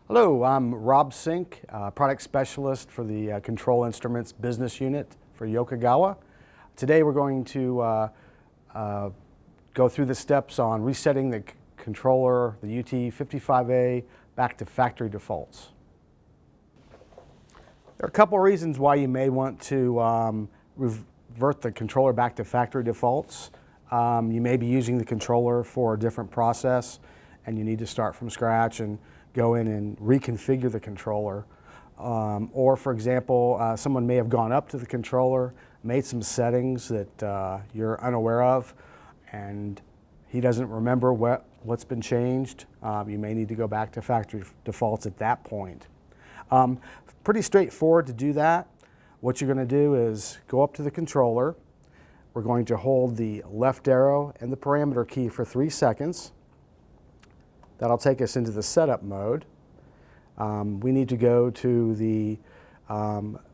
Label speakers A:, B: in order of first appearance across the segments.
A: Hello, I'm Rob Sink, product specialist for the Control Instruments business unit for Yokogawa. Today we're going to go through the steps on resetting the controller, the UT55A, back to factory defaults. There are a couple of reasons why you may want to revert the controller back to factory defaults. You may be using the controller for a different process and you need to start from scratch and go in and reconfigure the controller. Or for example, someone may have gone up to the controller, made some settings that you're unaware of, and he doesn't remember what's been changed. You may need to go back to factory defaults at that point. Pretty straightforward to do that. What you're going to do is go up to the controller. We're going to hold the left arrow and the parameter key for 3 seconds. That'll take us into the setup mode. We need to go to the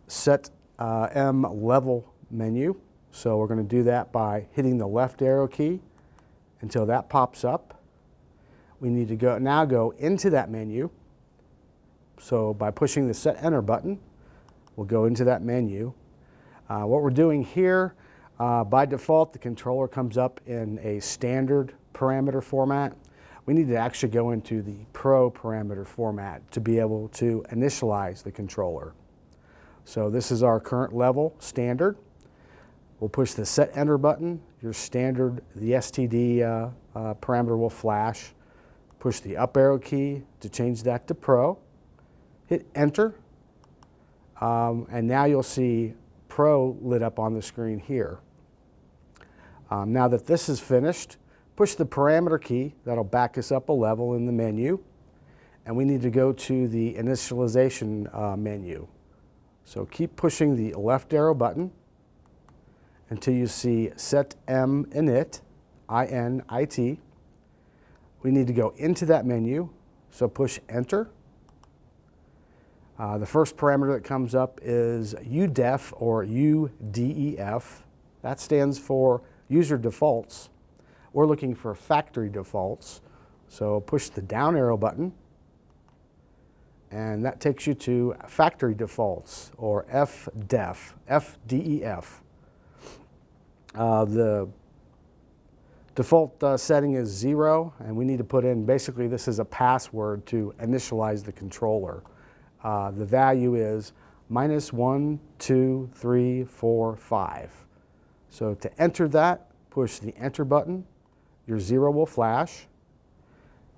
A: Set M level menu. So we're going to do that by hitting the left arrow key until that pops up. We need to now go into that menu. So by pushing the Set Enter button, we'll go into that menu. What we're doing here, by default, the controller comes up in a standard parameter format. We need to actually go into the Pro parameter format to be able to initialize the controller. So this is our current level, standard. We'll push the Set Enter button. Your standard, the STD parameter will flash. Push the up arrow key to change that to Pro. Hit Enter. And now you'll see Pro lit up on the screen here. Now that this is finished, push the parameter key. That'll back us up a level in the menu. And we need to go to the initialization menu. So keep pushing the left arrow button until you see Set M Init, I-N-I-T. We need to go into that menu, so push Enter. The first parameter that comes up is UDEF or UDEF. That stands for User Defaults. We're looking for factory defaults, so push the down arrow button, and that takes you to factory defaults, or FDEF, F-D-E-F. The default setting is 0, and we need to put in, basically this is a password to initialize the controller. The value is -1, 2, 3, 4, 5. So to enter that, push the Enter button. Your 0 will flash.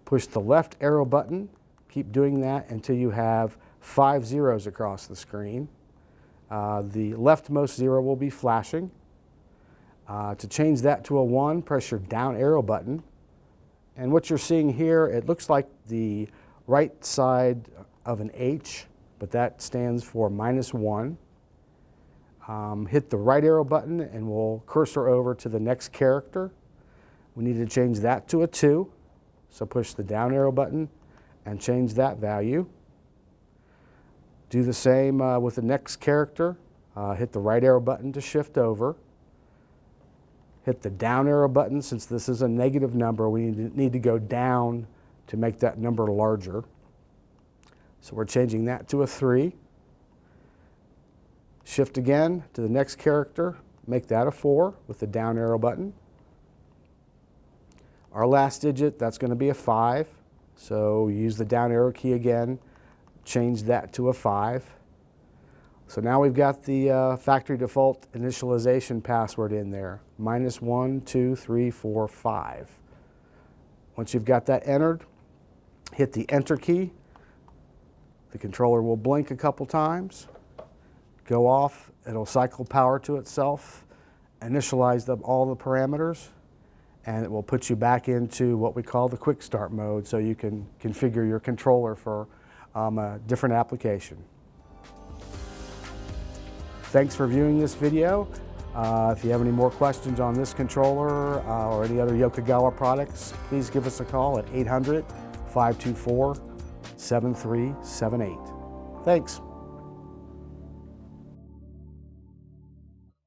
A: Push the left arrow button. Keep doing that until you have 5 zeros across the screen. The leftmost 0 will be flashing. To change that to a 1, press your down arrow button. And what you're seeing here, it looks like the right side of an H, but that stands for -1. Hit the right arrow button and we'll cursor over to the next character. We need to change that to a 2, so push the down arrow button and change that value. Do the same with the next character. Hit the right arrow button to shift over. Hit the down arrow button. Since this is a negative number, we need to go down to make that number larger. So we're changing that to a 3. Shift again to the next character, make that a 4 with the down arrow button. Our last digit, that's going to be a 5. So use the down arrow key again, change that to a 5. So now we've got the factory default initialization password in there, -1, 2, 3, 4, 5. Once you've got that entered, hit the Enter key. The controller will blink a couple times, go off, it'll cycle power to itself, initialize all the parameters, and it will put you back into what we call the quick start mode so you can configure your controller for a different application. Thanks for viewing this video. If you have any more questions on this controller or any other Yokogawa products, please give us a call at 800-524-7378. Thanks.